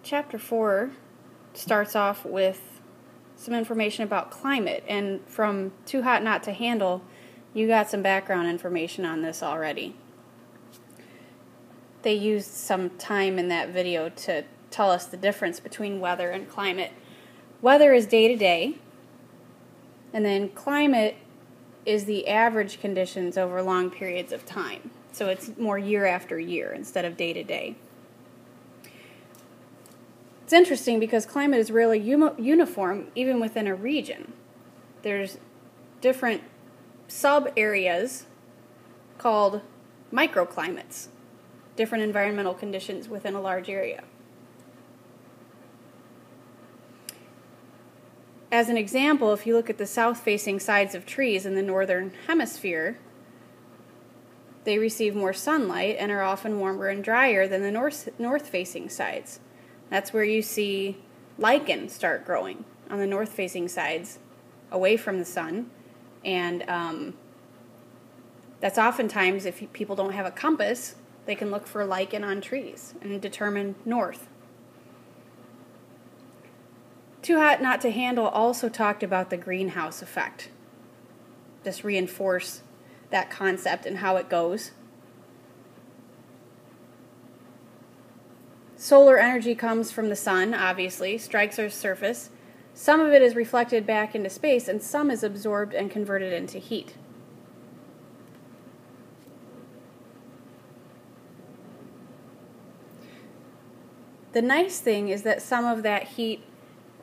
Chapter 4 starts off with some information about climate, and from Too Hot Not to Handle, you got some background information on this already. They used some time in that video to tell us the difference between weather and climate. Weather is day to day, and then climate is the average conditions over long periods of time. So it's more year after year instead of day to day. It's interesting because climate is really uniform even within a region. There's different sub-areas called microclimates, different environmental conditions within a large area. As an example, if you look at the south-facing sides of trees in the northern hemisphere, they receive more sunlight and are often warmer and drier than the north-facing sides. That's where you see lichen start growing on the north-facing sides, away from the sun, and that's oftentimes, if people don't have a compass, they can look for lichen on trees and determine north. Too Hot Not to Handle also talked about the greenhouse effect. Just reinforce that concept and how it goes. Solar energy comes from the sun, obviously, strikes Earth's surface. Some of it is reflected back into space, and some is absorbed and converted into heat. The nice thing is that some of that heat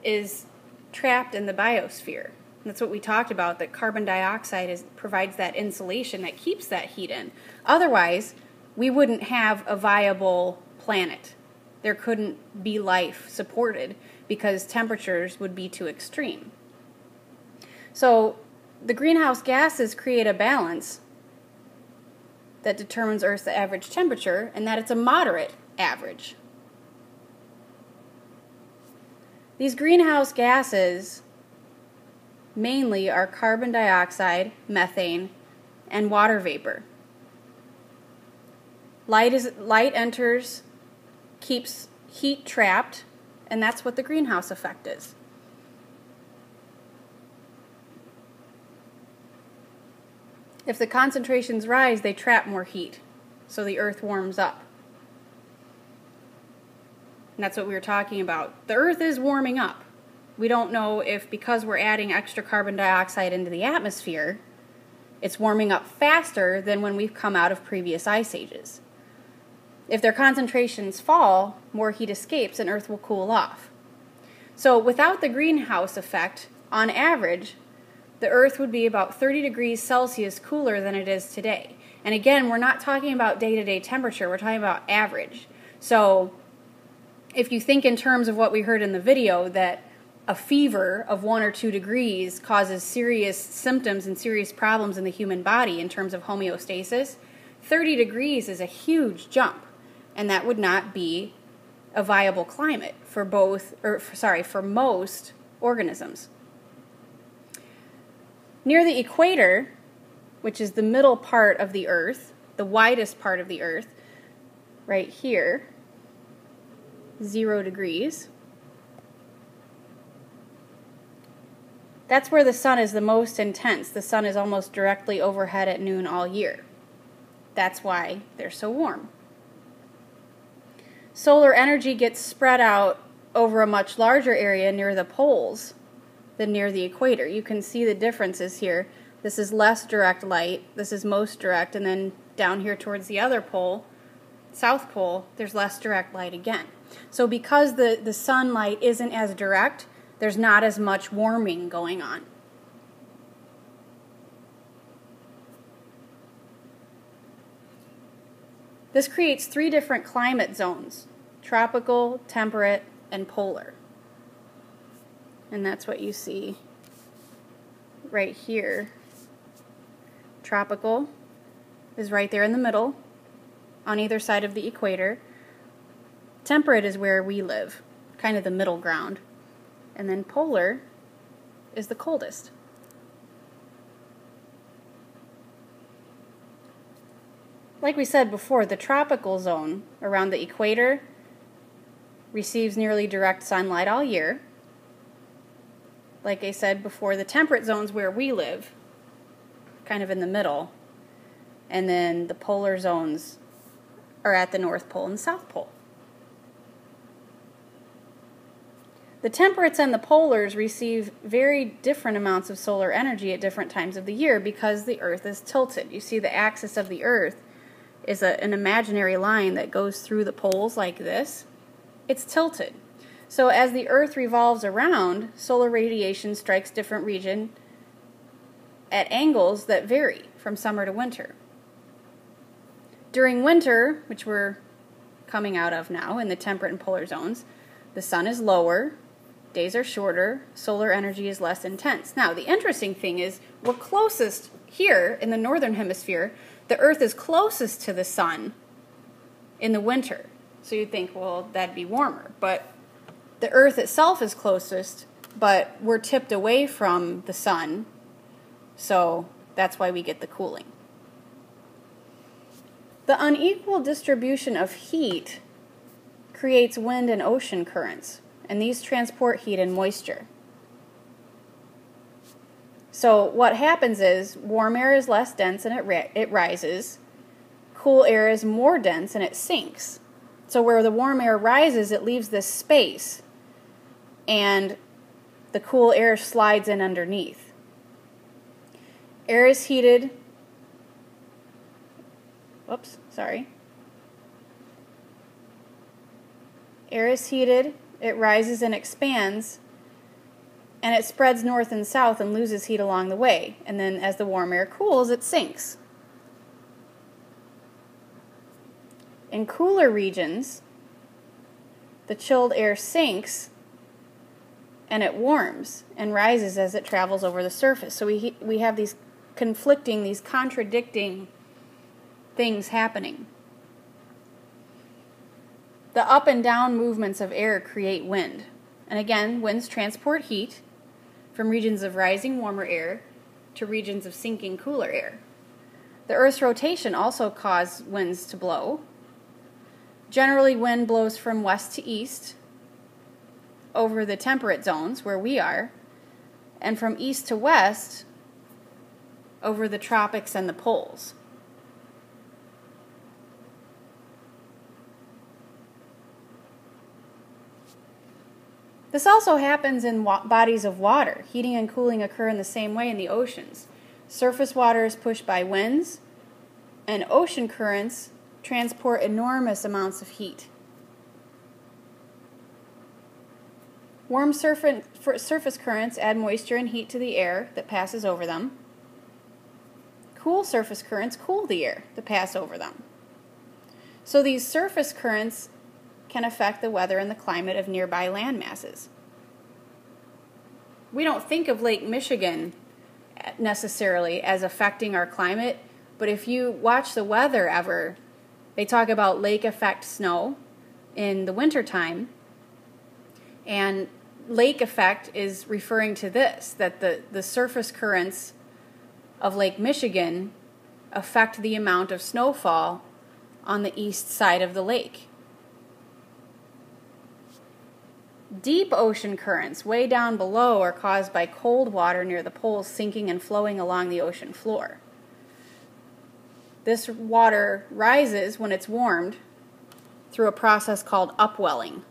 is trapped in the biosphere. That's what we talked about, that carbon dioxide provides that insulation that keeps that heat in. Otherwise, we wouldn't have a viable planet. There couldn't be life supported because temperatures would be too extreme. So the greenhouse gases create a balance that determines Earth's average temperature, and that it's a moderate average. These greenhouse gases mainly are carbon dioxide, methane, and water vapor. Light enters, keeps heat trapped, and that's what the greenhouse effect is. If the concentrations rise, they trap more heat, so the Earth warms up. And that's what we were talking about. The Earth is warming up. We don't know if, because we're adding extra carbon dioxide into the atmosphere, it's warming up faster than when we've come out of previous ice ages. If their concentrations fall, more heat escapes and Earth will cool off. So without the greenhouse effect, on average, the Earth would be about 30 degrees Celsius cooler than it is today. And again, we're not talking about day-to-day temperature, we're talking about average. So if you think in terms of what we heard in the video, that a fever of 1 or 2 degrees causes serious symptoms and serious problems in the human body in terms of homeostasis, 30 degrees is a huge jump. And that would not be a viable climate for most organisms. Near the equator, which is the middle part of the Earth, the widest part of the Earth, right here, 0 degrees. That's where the sun is the most intense. The sun is almost directly overhead at noon all year. That's why they're so warm. Solar energy gets spread out over a much larger area near the poles than near the equator. You can see the differences here. This is less direct light, this is most direct, and then down here towards the other pole, South Pole, there's less direct light again. So because the sunlight isn't as direct, there's not as much warming going on. This creates 3 different climate zones: tropical, temperate, and polar. And that's what you see right here. Tropical is right there in the middle, on either side of the equator. Temperate is where we live, kind of the middle ground. And then polar is the coldest. Like we said before, the tropical zone around the equator receives nearly direct sunlight all year. Like I said before, the temperate zone's where we live, kind of in the middle. And then the polar zones are at the North Pole and South Pole. The temperates and the polars receive very different amounts of solar energy at different times of the year because the Earth is tilted. You see the axis of the Earth is an imaginary line that goes through the poles like this. It's tilted. So as the Earth revolves around, solar radiation strikes different regions at angles that vary from summer to winter. During winter, which we're coming out of now in the temperate and polar zones, the sun is lower, days are shorter, solar energy is less intense. Now, the interesting thing is we're closest here in the northern hemisphere. The Earth is closest to the sun in the winter. So you'd think, well, that'd be warmer. But the Earth itself is closest, but we're tipped away from the sun. So that's why we get the cooling. The unequal distribution of heat creates wind and ocean currents, and these transport heat and moisture. So what happens is warm air is less dense and it rises. Cool air is more dense and it sinks. So where the warm air rises, it leaves this space, and the cool air slides in underneath. Air is heated. Air is heated, it rises and expands, and it spreads north and south and loses heat along the way. And then as the warm air cools, it sinks. In cooler regions, the chilled air sinks and it warms and rises as it travels over the surface. So we have these conflicting, these contradicting things happening. The up and down movements of air create wind. And again, winds transport heat from regions of rising warmer air to regions of sinking cooler air. The Earth's rotation also causes winds to blow. Generally, wind blows from west to east over the temperate zones where we are, and from east to west over the tropics and the poles. This also happens in bodies of water. Heating and cooling occur in the same way in the oceans. Surface water is pushed by winds, and ocean currents transport enormous amounts of heat. Warm surface currents add moisture and heat to the air that passes over them. Cool surface currents cool the air that pass over them. So these surface currents can affect the weather and the climate of nearby land masses. We don't think of Lake Michigan necessarily as affecting our climate, but if you watch the weather ever, they talk about lake effect snow in the wintertime, and lake effect is referring to this, that the surface currents of Lake Michigan affect the amount of snowfall on the east side of the lake. Deep ocean currents way down below are caused by cold water near the poles sinking and flowing along the ocean floor. This water rises when it's warmed through a process called upwelling.